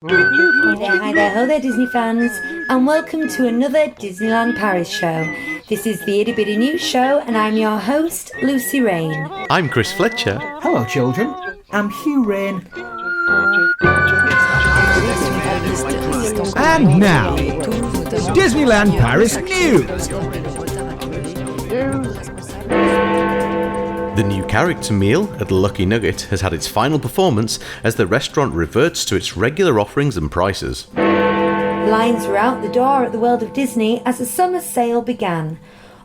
Hi there, ho there Disney fans, and welcome to another Disneyland Paris show. This is the Itty Bitty News Show, and I'm your host, Lucy Rain. I'm Chris Fletcher. Hello children, I'm Hugh Rain. And now, Disneyland Paris News. The new character meal at Lucky Nugget has had its final performance as the restaurant reverts to its regular offerings and prices. Lines were out the door at the World of Disney as the summer sale began.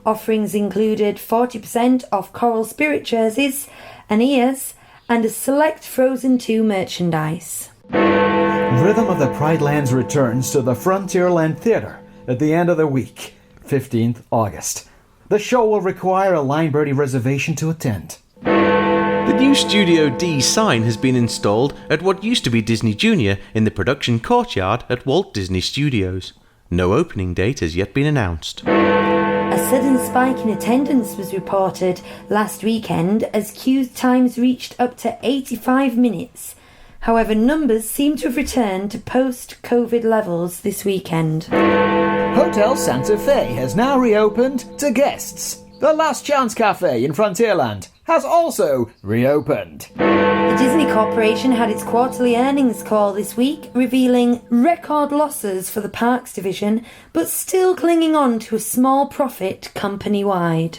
Offerings included 40% off Coral Spirit jerseys, an ears, and a select Frozen 2 merchandise. Rhythm of the Pride Lands returns to the Frontierland Theatre at the end of the week, 15th August. The show will require a line birdie reservation to attend. The new Studio D sign has been installed at what used to be Disney Junior in the production courtyard at Walt Disney Studios. No opening date has yet been announced. A sudden spike in attendance was reported last weekend as queue times reached up to 85 minutes. However, numbers seem to have returned to post-COVID levels this weekend. Hotel Santa Fe has now reopened to guests. The Last Chance Cafe in Frontierland has also reopened. The Disney Corporation had its quarterly earnings call this week, revealing record losses for the parks division, but still clinging on to a small profit company-wide.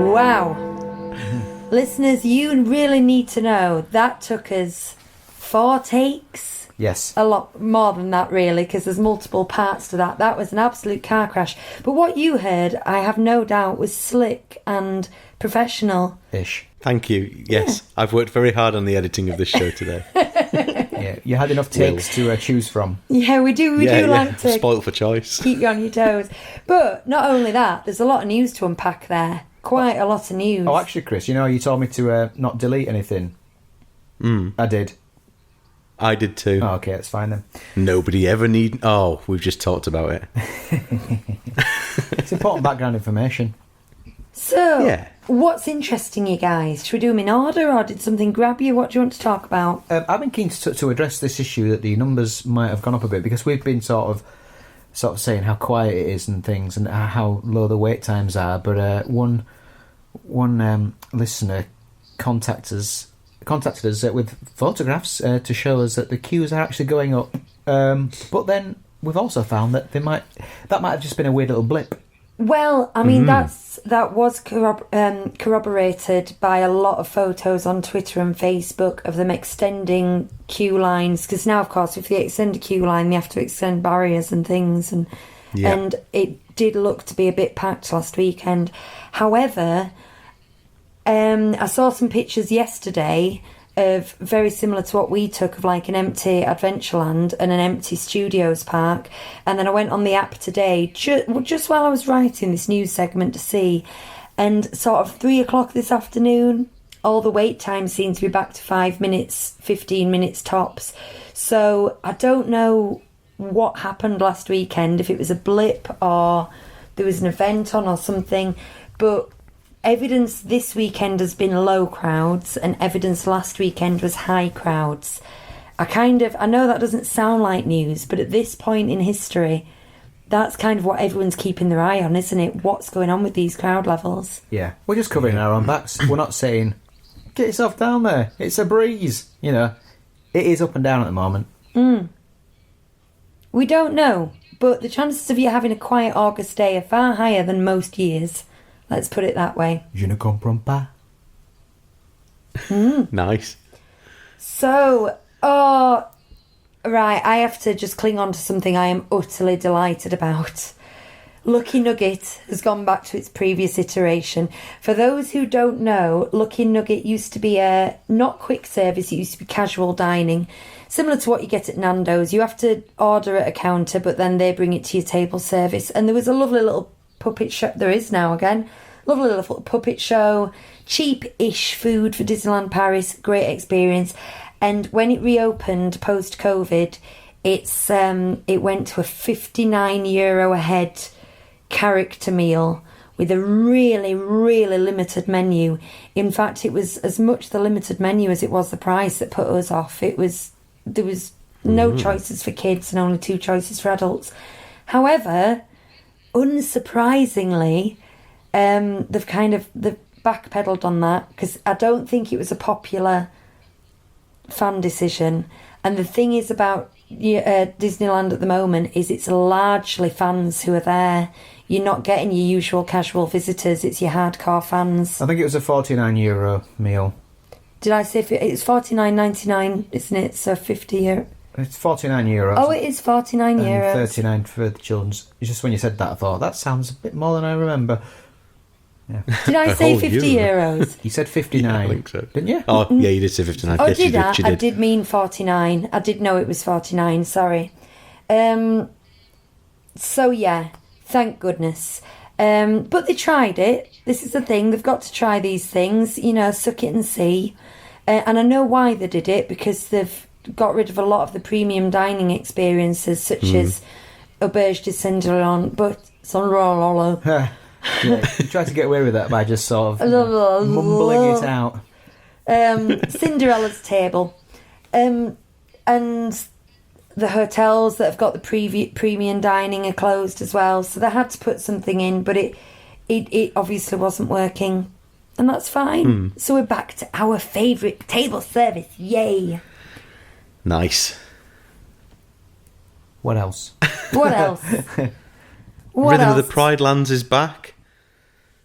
Wow. Listeners, you really need to know that took us 4 takes. Yes. A lot more than that, really, because there's multiple parts to that. That was an absolute car crash. But what you heard, I have no doubt, was slick and professional-ish. Thank you. Yes, yeah. I've worked very hard on the editing of this show today. Yeah, you had enough takes to choose from. Yeah, we do like to spoiled for choice. Keep you on your toes. But not only that, there's a lot of news to unpack there. Quite a lot of news. Oh, actually, Chris, you know, you told me to not delete anything. I did. I did too. Oh, okay, that's fine then. Nobody ever need... Oh, we've just talked about it. It's important background information. So, yeah. What's interesting you guys? Should we do them in order, or did something grab you? What do you want to talk about? I've been keen to address this issue that the numbers might have gone up a bit, because we've been sort of saying how quiet it is and things, and how low the wait times are. But one listener contacted us with photographs to show us that the queues are actually going up. But then we've also found that that might have just been a weird little blip. Well, I mean, that was corroborated by a lot of photos on Twitter and Facebook of them extending queue lines. Because now, of course, if they extend a queue line, they have to extend barriers and things. And it did look to be a bit packed last weekend. However, I saw some pictures yesterday of very similar to what we took of like an empty Adventureland and an empty Studios park, and then I went on the app today just while I was writing this news segment to see, and sort of 3 o'clock this afternoon, all the wait times seem to be back to 5 minutes, 15 minutes tops. So I don't know what happened last weekend, if it was a blip or there was an event on or something, but evidence this weekend has been low crowds, and evidence last weekend was high crowds. I know that doesn't sound like news, but at this point in history, that's kind of what everyone's keeping their eye on, isn't it? What's going on with these crowd levels? Yeah, we're just covering our own backs. We're not saying, get yourself down there, it's a breeze. You know, it is up and down at the moment. We don't know, but the chances of you having a quiet August day are far higher than most years. Let's put it that way. Je ne comprends pas. Nice. So, right, I have to just cling on to something I am utterly delighted about. Lucky Nugget has gone back to its previous iteration. For those who don't know, Lucky Nugget used to be a not quick service, it used to be casual dining. Similar to what you get at Nando's. You have to order at a counter, but then they bring it to your table service. And there was a lovely little puppet show. There is now again. Lovely little puppet show. Cheap-ish food for Disneyland Paris. Great experience. And when it reopened post-COVID, it went to a €59 a head character meal with a really, really limited menu. In fact, it was as much the limited menu as it was the price that put us off. There was No choices for kids and only 2 choices for adults. However, unsurprisingly, they've backpedaled on that because I don't think it was a popular fan decision. And the thing is about Disneyland at the moment is it's largely fans who are there. You're not getting your usual casual visitors, it's your hardcore fans. I think it was a €49 meal. Did I say it's $49.99, isn't it? So €50. It's €49. Oh, it is €49. And 39 for the children's. It's just when you said that, I thought, that sounds a bit more than I remember. Yeah. Did I say €50? You said 59. Yeah, I think so. Didn't you? Oh, yeah, you did say 59. Oh, yes, did I? You I did mean 49. I did know it was 49, sorry. So, yeah, thank goodness. But they tried it. This is the thing. They've got to try these things, suck it and see. And I know why they did it, because they've got rid of a lot of the premium dining experiences, such as Auberge de Cendrillon, but Yeah, you tried to get away with that by just sort of mumbling it out. Cinderella's Table, and the hotels that have got the premium dining are closed as well, so they had to put something in, but it obviously wasn't working, and that's fine. So we're back to our favourite table service. Yay! Nice. What else? What else? Rhythm of the Pride Lands is back.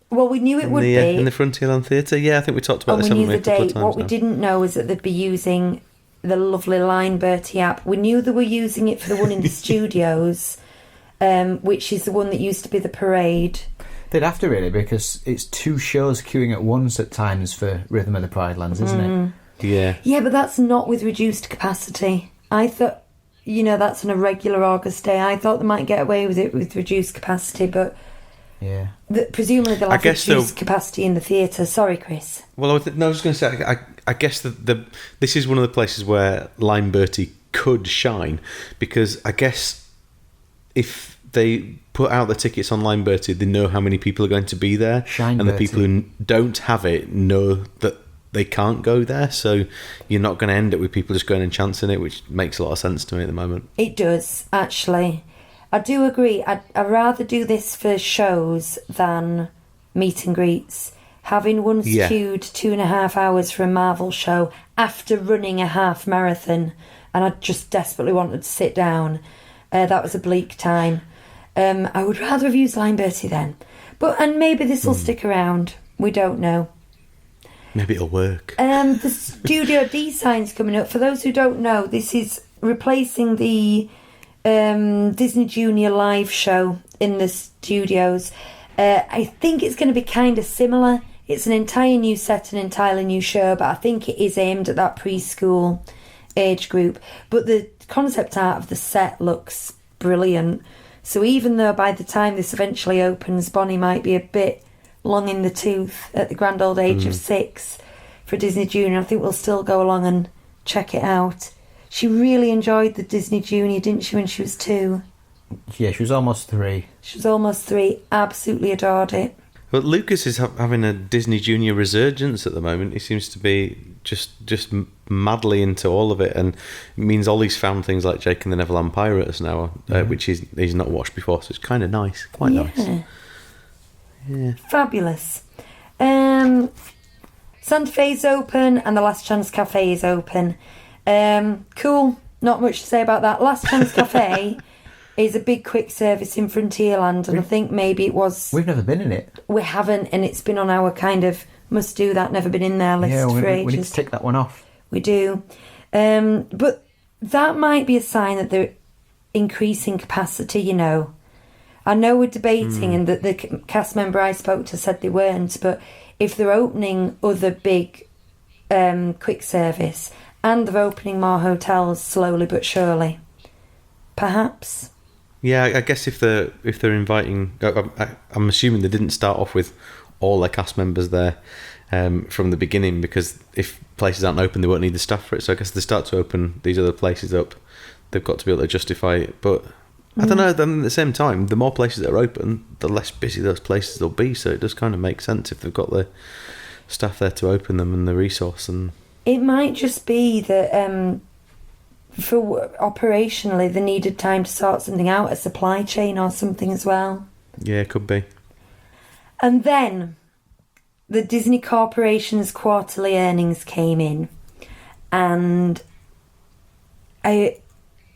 Well, we knew it would be in the Frontierland Theatre. Yeah, I think we talked about this. We knew Haven't we, the a couple of date. times What we now. didn't know is that they'd be using the lovely Line Bertie app. We knew they were using it for the one in the studios, which is the one that used to be the parade. They'd have to, really, because it's 2 shows queuing at once at times for Rhythm of the Pride Lands, isn't it? Yeah. Yeah, but that's not with reduced capacity. I thought, that's on a regular August day. I thought they might get away with it with reduced capacity, but yeah, presumably they'll have reduced capacity in the theatre. Sorry, Chris. Well, I was just going to say, I guess this is one of the places where Line Bertie could shine, because I guess if they put out the tickets on Line Bertie, they know how many people are going to be there, Shine and the Bertie. people who don't have it know that they can't go there, so you're not going to end up with people just going and chancing it, which makes a lot of sense to me at the moment. It does, actually. I do agree. I'd rather do this for shows than meet and greets. Having once queued 2.5 hours for a Marvel show after running a half marathon, and I just desperately wanted to sit down, that was a bleak time. I would rather have used Line Bertie then. And maybe this will stick around. We don't know. Maybe it'll work. The Studio D sign's coming up. For those who don't know, this is replacing the Disney Junior live show in the studios. I think it's going to be kind of similar. It's an entire new set, an entirely new show, but I think it is aimed at that preschool age group. But the concept art of the set looks brilliant. So even though by the time this eventually opens, Bonnie might be a bit long in the tooth at the grand old age of 6 for Disney Junior, I think we'll still go along and check it out. She really enjoyed the Disney Junior, didn't she, when she was 2? Yeah, she was almost 3. She was almost 3. Absolutely adored it. But Lucas is having a Disney Junior resurgence at the moment. He seems to be just madly into all of it, and it means Ollie's found things like Jake and the Neverland Pirates now, which he's not watched before, so it's kind of nice. Quite nice. Yeah. Fabulous. Santa Fe's open and the Last Chance Cafe is open. Cool. Not much to say about that. Last Chance Cafe is a big quick service in Frontierland, and I think maybe it was... We've never been in it. We haven't, and it's been on our kind of must do that, never been in there list for ages. We need to tick that one off. We do. But that might be a sign that they're increasing capacity, I know we're debating, and that the cast member I spoke to said they weren't, but if they're opening other big quick service and they're opening more hotels slowly but surely, perhaps. Yeah, I guess if they're inviting, I'm assuming they didn't start off with all their cast members there from the beginning, because if places aren't open, they won't need the staff for it. So I guess they start to open these other places up, they've got to be able to justify it. But I don't know, then at the same time, the more places that are open, the less busy those places will be, so it does kind of make sense if they've got the staff there to open them and the resource. And it might just be that operationally, they needed time to sort something out, a supply chain or something as well. Yeah, it could be. And then the Disney Corporation's quarterly earnings came in, and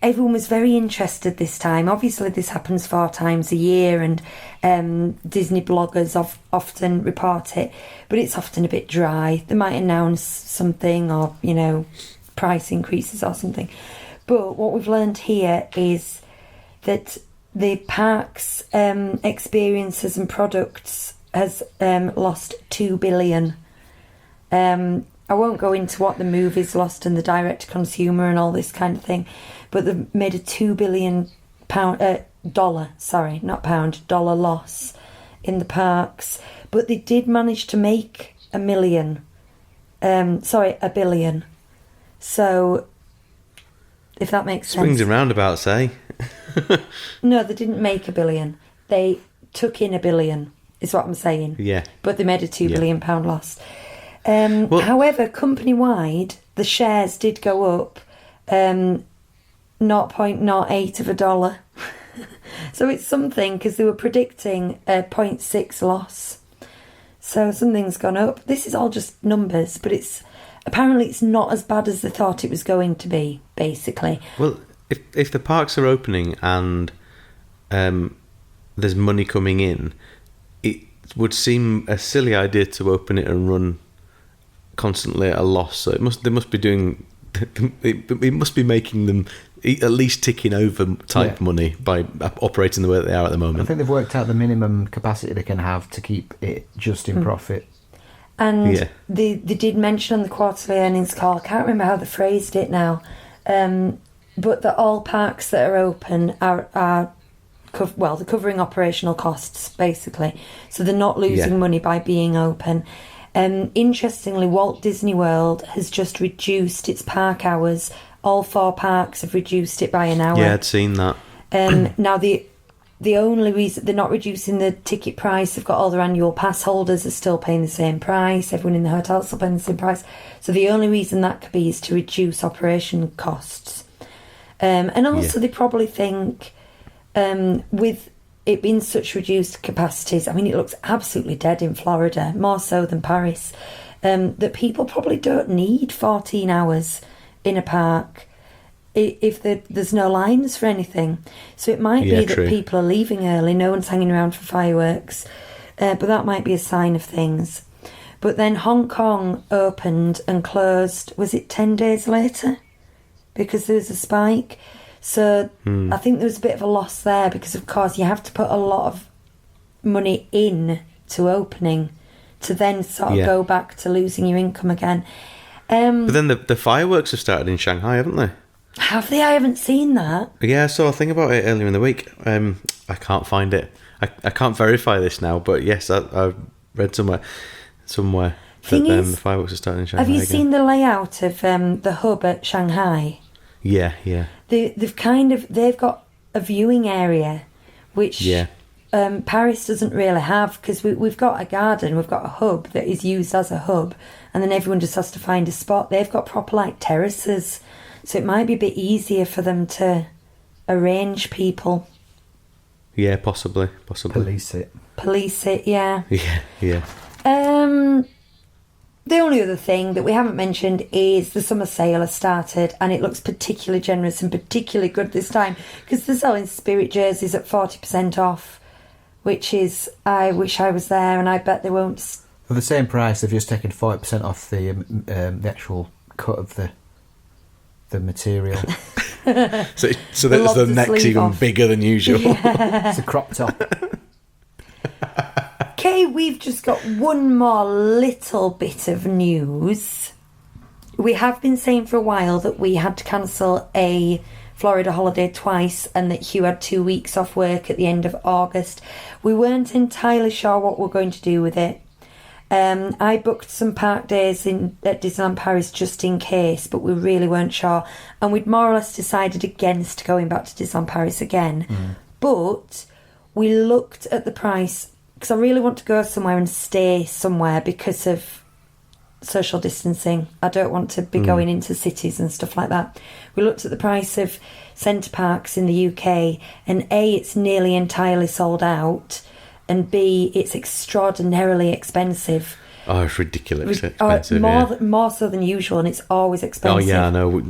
everyone was very interested this time. Obviously, this happens 4 times a year, and Disney bloggers often report it, but it's often a bit dry. They might announce something or, price increases or something. But what we've learned here is that the park's experiences and products has lost £2 billion. I won't go into what the movies lost and the direct to consumer and all this kind of thing, but they've made a $2 billion dollar loss in the parks. But they did manage to make $1 billion. So, if that makes sense. Swings and roundabouts, eh? No, they didn't make $1 billion. They took in $1 billion, is what I'm saying. Yeah. But they made a £2 billion loss. However, company-wide, the shares did go up 0.08 of a dollar. So it's something, because they were predicting a 0.6 loss. So something's gone up. This is all just numbers, but apparently it's not as bad as they thought it was going to be, basically. Well, if the parks are opening and there's money coming in, it would seem a silly idea to open it and run constantly at a loss. So it must be making them at least ticking over type money by operating the way that they are at the moment. I think they've worked out the minimum capacity they can have to keep it just in profit. And they did mention on the quarterly earnings call, I can't remember how they phrased it now, but that all parks that are open are they're covering operational costs, basically. So they're not losing money by being open. Interestingly, Walt Disney World has just reduced its park hours. All 4 parks have reduced it by an hour. Yeah, I'd seen that. Now, the only reason they're not reducing the ticket price, they've got all their annual pass holders are still paying the same price. Everyone in the hotel is still paying the same price. So the only reason that could be is to reduce operation costs. And also they probably think with it being such reduced capacities, I mean, it looks absolutely dead in Florida, more so than Paris, that people probably don't need 14 hours in a park if there's no lines for anything. So it might be that people are leaving early, no one's hanging around for fireworks, but that might be a sign of things. But then Hong Kong opened and closed, was it 10 days later? Because there was a spike. So I think there was a bit of a loss there because, of course, you have to put a lot of money in to opening to then sort of go back to losing your income again. But then the fireworks have started in Shanghai, haven't they? Have they? I haven't seen that. Yeah, I saw a thing about it earlier in the week. I can't find it. I can't verify this now, but yes, I read somewhere that the fireworks are starting in Shanghai. Have you seen the layout of the hub at Shanghai? Yeah. They've got a viewing area, which Paris doesn't really have, because we've got a garden, we've got a hub that is used as a hub, and then everyone just has to find a spot. They've got proper terraces, so it might be a bit easier for them to arrange people. Yeah, possibly. Police it, yeah. Yeah. The only other thing that we haven't mentioned is the summer sale has started, and it looks particularly generous and particularly good this time because they're selling Spirit jerseys at 40% off, which is, I wish I was there, and I bet they won't. For the same price, they've just taken 40% off the actual cut of the material. so the neck's even off. Bigger than usual. Yeah. It's a crop top. Okay, we've just got one more little bit of news. We have been saying for a while that we had to cancel a Florida holiday twice and that Hugh had 2 weeks off work at the end of August. We weren't entirely sure what we're going to do with it. I booked some park days at Disneyland Paris just in case, but we really weren't sure. And we'd more or less decided against going back to Disneyland Paris again. But we looked at the price, because I really want to go somewhere and stay somewhere because of social distancing. I don't want to be going into cities and stuff like that. We looked at the price of centre parks in the UK, and A, it's nearly entirely sold out, and B, it's extraordinarily expensive. Oh, it's ridiculously expensive. More so than usual, and it's always expensive. Oh yeah, I know.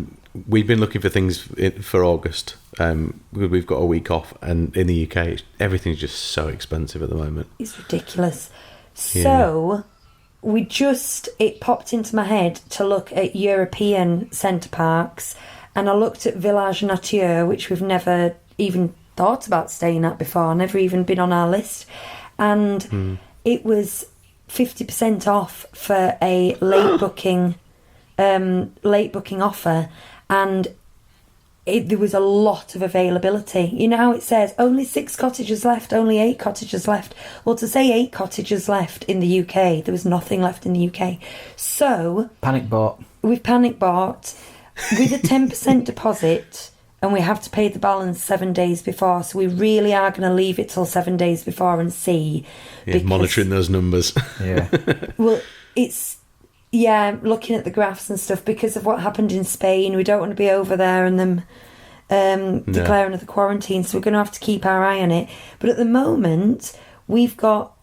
We've been looking for things for August. We've got a week off, and in the UK, everything's just so expensive at the moment. It's ridiculous. So, it popped into my head to look at European centre parks, and I looked at Village Nature, which we've never even thought about staying at before, never even been on our list, and it was 50% off for a late booking offer, and there was a lot of availability. You know how it says only 6 cottages left, only 8 cottages left. Well, to say 8 cottages left in the UK, there was nothing left in the UK. So we've panic bought with a 10% deposit, and we have to pay the balance 7 days before. So we really are going to leave it till 7 days before and see. Yeah, monitoring those numbers. Yeah. Well, looking at the graphs and stuff, because of what happened in Spain, we don't want to be over there and them declare another quarantine, so we're going to have to keep our eye on it. But at the moment, we've got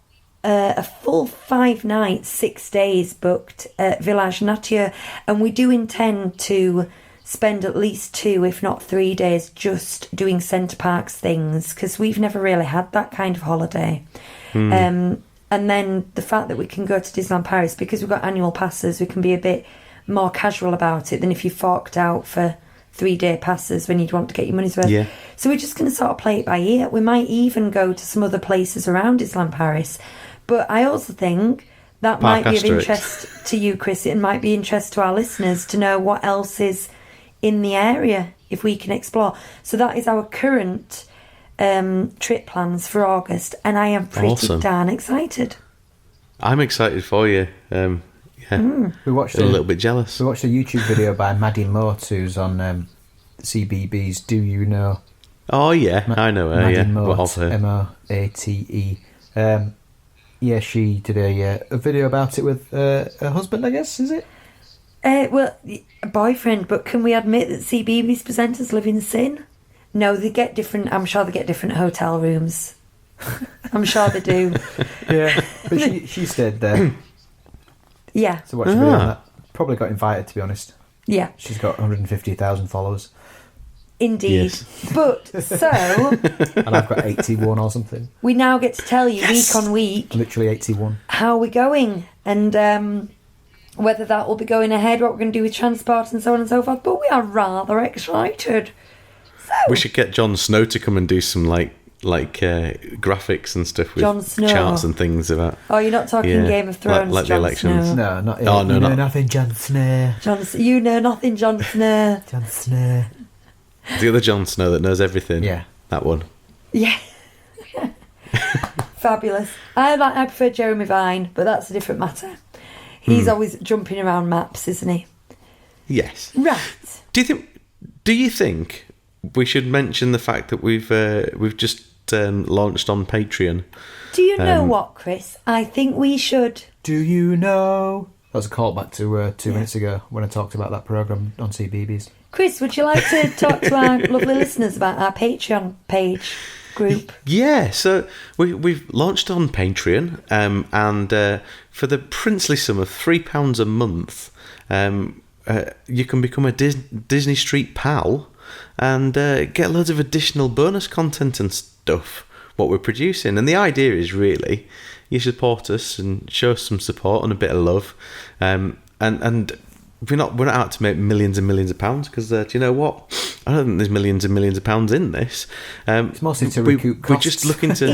a full 5 nights, 6 days booked at Village Nature, and we do intend to spend at least 2, if not 3 days just doing centre parks things, because we've never really had that kind of holiday. And then the fact that we can go to Disneyland Paris, because we've got annual passes, we can be a bit more casual about it than if you forked out for 3-day passes when you'd want to get your money's worth. Yeah. So we're just going to sort of play it by ear. We might even go to some other places around Disneyland Paris. But I also think that might be of interest to you, Chris. It might be interest to our listeners to know what else is in the area, if we can explore. So that is our current trip plans for August, and I am pretty darn excited. I'm excited for you. We watched a little bit jealous. We watched a YouTube video by Maddie Mort, who's on CBB's Do You Know? Oh yeah, I know her. Maddie Yeah, Mort, Moate. She did a video about it with her husband, I guess, is it? Well, a boyfriend, but can we admit that CBBS presenters live in sin? No, they get different. I'm sure they get different hotel rooms. I'm sure they do. Yeah, but she stayed there. Yeah. To watch a video on that. Probably got invited, to be honest. Yeah. She's got 150,000 followers. Indeed. Yes. But so... And I've got 81 or something. We now get to tell you week on week... Literally 81. ...how we're going, and whether that will be going ahead, what we're going to do with transport and so on and so forth. But we are rather excited. So, we should get Jon Snow to come and do some graphics and stuff with charts and things about. Oh, you're not talking Game of Thrones, like the elections? Snow. No, not yet. Oh, no, not nothing, Jon Snow. You know nothing, Jon Snow. Jon Snow. The other Jon Snow that knows everything. Yeah, that one. Yeah. Fabulous. I prefer Jeremy Vine, but that's a different matter. He's always jumping around maps, isn't he? Yes. Right. Do you think we should mention the fact that we've just launched on Patreon? Do you know what, Chris? I think we should. Do you know? That was a callback to 2 minutes ago when I talked about that programme on CBBS. Chris, would you like to talk to our lovely listeners about our Patreon page group? Yeah, so we've launched on Patreon, and for the princely sum of £3 a month, you can become a Disney Street pal and get loads of additional bonus content and stuff, what we're producing. And the idea is really you support us and show us some support and a bit of love, and we're not out to make millions and millions of pounds, because do you know what, I don't think there's millions and millions of pounds in this. It's mostly to recoup costs. We're just looking to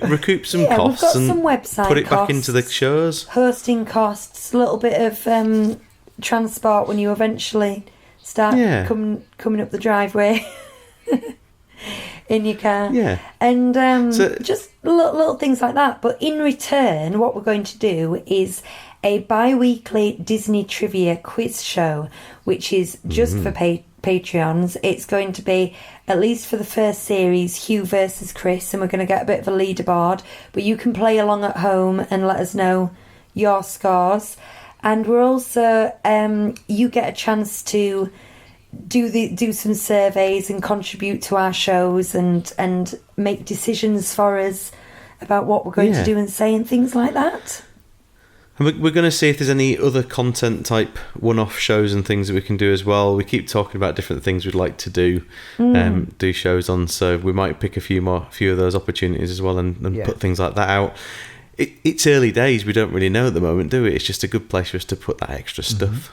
recoup some costs, we've got and some website put it costs, back into the shows, hosting costs, a little bit of transport when you eventually start coming up the driveway in your car, and just little things like that. But in return, what we're going to do is a bi-weekly Disney trivia quiz show, which is just for Patreons. It's going to be, at least for the first series, Hugh versus Chris, and we're going to get a bit of a leaderboard, but you can play along at home and let us know your scores. And we're also you get a chance to do some surveys and contribute to our shows and make decisions for us about what we're going to do and say and things like that. And we're going to see if there's any other content type one-off shows and things that we can do as well. We keep talking about different things we'd like to do shows on, so we might pick a few of those opportunities as well and put things like that out. It's early days. We don't really know at the moment, do we? It's just a good place for us to put that extra stuff.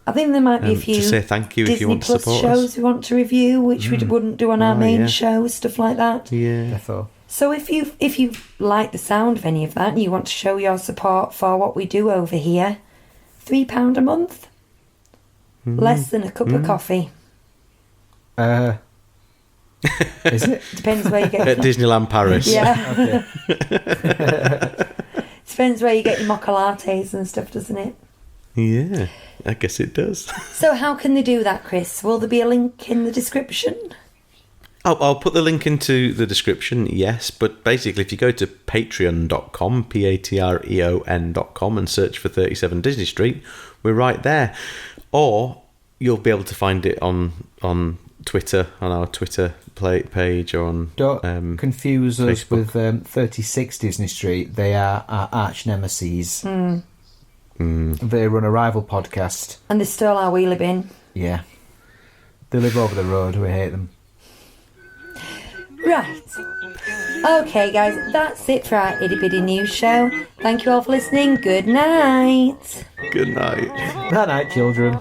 I think there might be a few to say thank you Disney if you want to Plus support shows us. we want to review, which we wouldn't do on our main show, stuff like that. Yeah. Therefore. So if you like the sound of any of that and you want to show your support for what we do over here, £3 a month, less than a cup of coffee. Is it? Depends where you get At Disneyland Paris. Yeah. Depends where you get your mocha lattes and stuff, doesn't it? Yeah, I guess it does. So how can they do that, Chris? Will there be a link in the description? I'll put the link into the description, yes, but basically if you go to patreon.com, patreon.com, and search for 37 Disney Street, we're right there. Or you'll be able to find it on Twitter, on our Twitter page, or on... Don't confuse us Facebook. with 36 Disney Street. They are our arch nemesis. They run a rival podcast. And they stole our wheelie bin. Yeah. They live over the road. We hate them. Right. Okay, guys, that's it for our itty bitty news show. Thank you all for listening. Good night. Good night. Good night, children.